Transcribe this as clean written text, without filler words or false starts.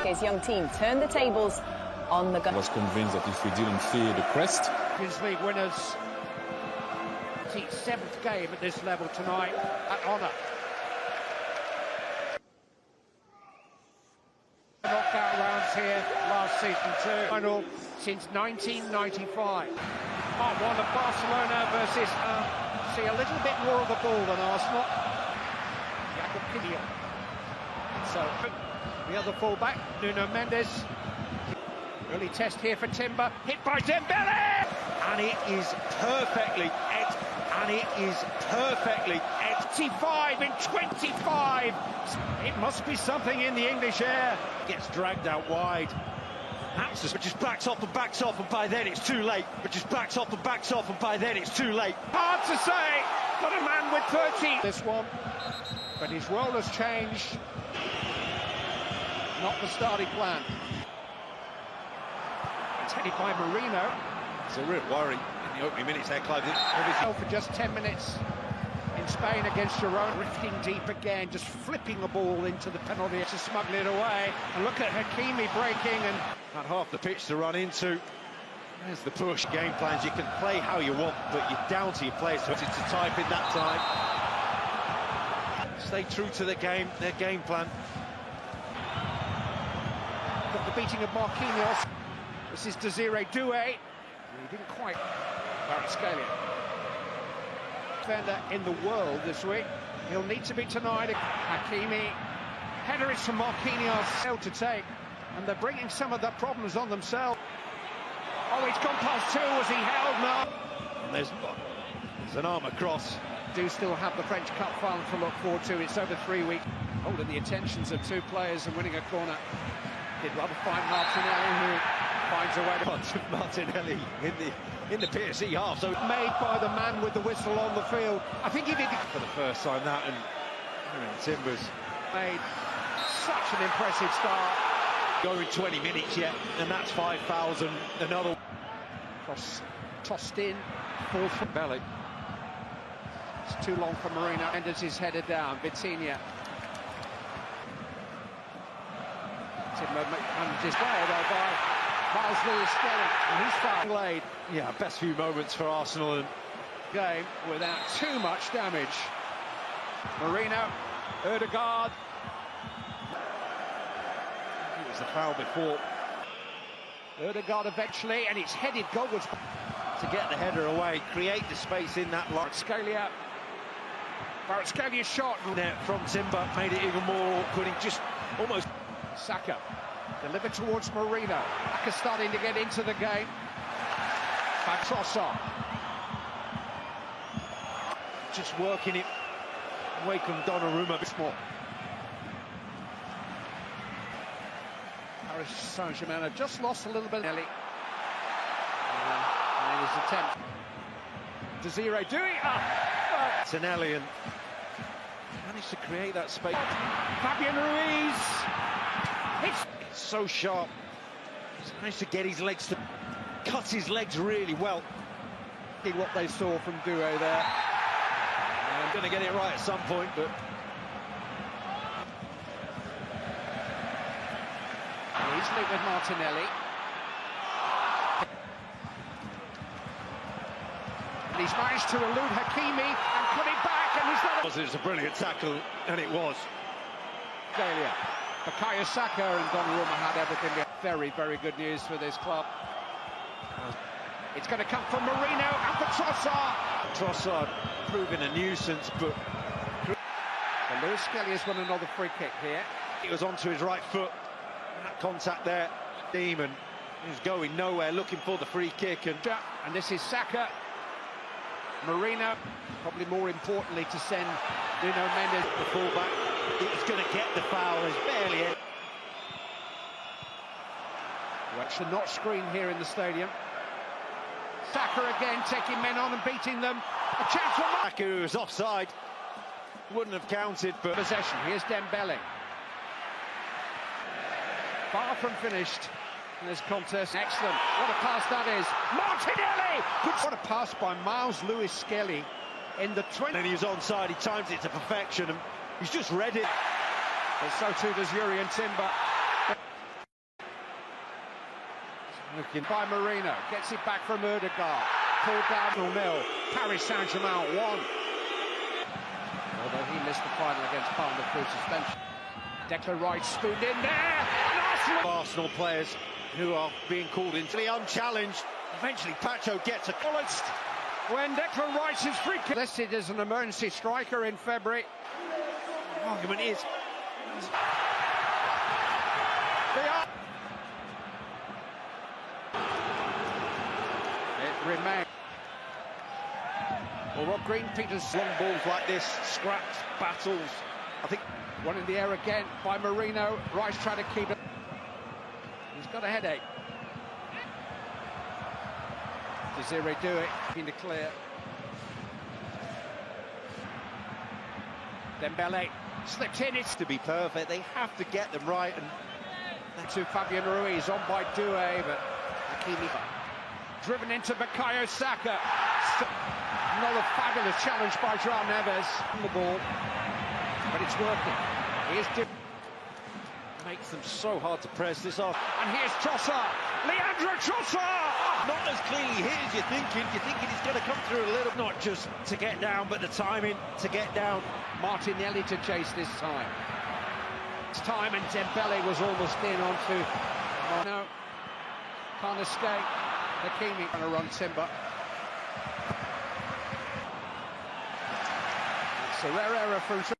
PSG's young team turned the tables on the... I was convinced that if we didn't fear the crest... Champions League winners. It's 7th game at this level tonight at Honour. Knockout rounds here last season too. Final since 1995. Part 1 of Barcelona versus see a little bit more of the ball than Arsenal. So the other fullback, Nuno Mendes. Early test here for Timber, hit by Dembele! And it is perfectly 85 in 25. It must be something in the English air. Gets dragged out wide. But just backs off, and by then it's too late. But just backs off, and by then it's too late. Hard to say, but a man with 30. This one, but his role has changed. Not the starting plan. It's headed by Marino. It's a real worry in the opening minutes there, Clive. For just 10 minutes in Spain against Girona. Drifting deep again, just flipping the ball into the penalty to smuggle it away. And look at Hakimi breaking and... Had half the pitch to run into. There's the push. Game plans, you can play how you want, but you're down to your players to type in that time. Stay true to the game, their game plan. Got the beating of Marquinhos. This is Desiree Doué. He didn't quite... Kvaratskhelia. Defender in the world this week. He'll need to be tonight. Hakimi. Header is to Marquinhos. Hell to take. And they're bringing some of the problems on themselves. Oh, he's gone past 2. Was he held? No. And there's an arm across. Do still have the French Cup final to look forward to. It's over 3 weeks. Holding the attentions of 2 players and winning a corner. Did rather find Martinelli, who finds a way to punch Martinelli in the PSG half. So made by the man with the whistle on the field. I think he did it for the first time. That and Timbers made such an impressive start. Going 20 minutes yet, and that's 5,000. Another cross tossed in, fall from Belly. It's too long for Marino. Mendes is headed down. Vitinha. Timber manages there though by Miles Lewis-Skelly, and he's fouled laid. Yeah, best few moments for Arsenal and game without too much damage. Marino, Ødegaard. It was the foul before. Ødegaard eventually, and it's headed goalwards to get the header away, create the space in that line. Kvaratskhelia shot there from Timber made it even more awkward. He just almost. Saka delivered towards Marino. Saka starting to get into the game. Trossard just working it away from Donnarumma. Small. Paris Saint-Germain have just lost a little bit. Nelly. And his attempt. Desiree Doué. Tonelli and managed to create that space. Fabian Ruiz. It's so sharp. He's managed to get his legs to cut his legs really well. What they saw from Doué there. I'm going to get it right at some point, but he's linked with Martinelli. And he's managed to elude Hakimi and put it back, and he's not. It was a brilliant tackle, and it was. Failure. Bukayo Saka and Donnarumma had everything. Very, very good news for this club. It's going to come from Marino and for Trossard. Trossard proving a nuisance, but Lewis-Skelly has won another free kick here. He was onto his right foot. That contact there, Demon is going nowhere, looking for the free kick, and this is Saka. Marino, probably more importantly to send Nuno Mendes, the fullback. He's going to get the foul. There's barely it. Watch the not screen here in the stadium. Saka again taking men on and beating them. A chance for Saka, who was offside, wouldn't have counted, but possession. Here's Dembele. Far from finished in this contest. Excellent. What a pass that is. Martinelli! Good. What a pass by Miles Lewis-Skelly in the 20. And he was onside. He times it to perfection, and he's just read it. But so too does Yuri and Timber. Looking by Marino, gets it back from Erdegaard. Pulled down 0. Paris Saint-Germain 1. Although he missed the final against Palmer through suspension. Declan Rice spooned in there. Arsenal players who are being called into the unchallenged. Eventually, Pacho gets a Bullets when Declan Rice is free kick. Listed as an emergency striker in February. The argument is. They are. It remains. Well, Rob Green, Peters. Long balls like this, scraps, battles. I think One in the air again by Marino. Rice trying to keep it. He's got a headache. Desiree do it in the clear. Dembele slipped in. It's to be perfect, they have to get them right. And to Fabian Ruiz, on by Doué, but Hakimi driven into Bukayo Saka. Another fabulous challenge by João Neves on the ball, but it's working. He is makes them so hard to press this off. And here's Trossard, Leandro Trossard! Not as cleanly hit as you're thinking. You're thinking he's going to come through a little. Not just to get down, but the timing to get down. Martinelli to chase this time. It's time, and Dembele was almost in onto. Oh, no, can't escape. Hakimi going to run Timber. It's a rare error from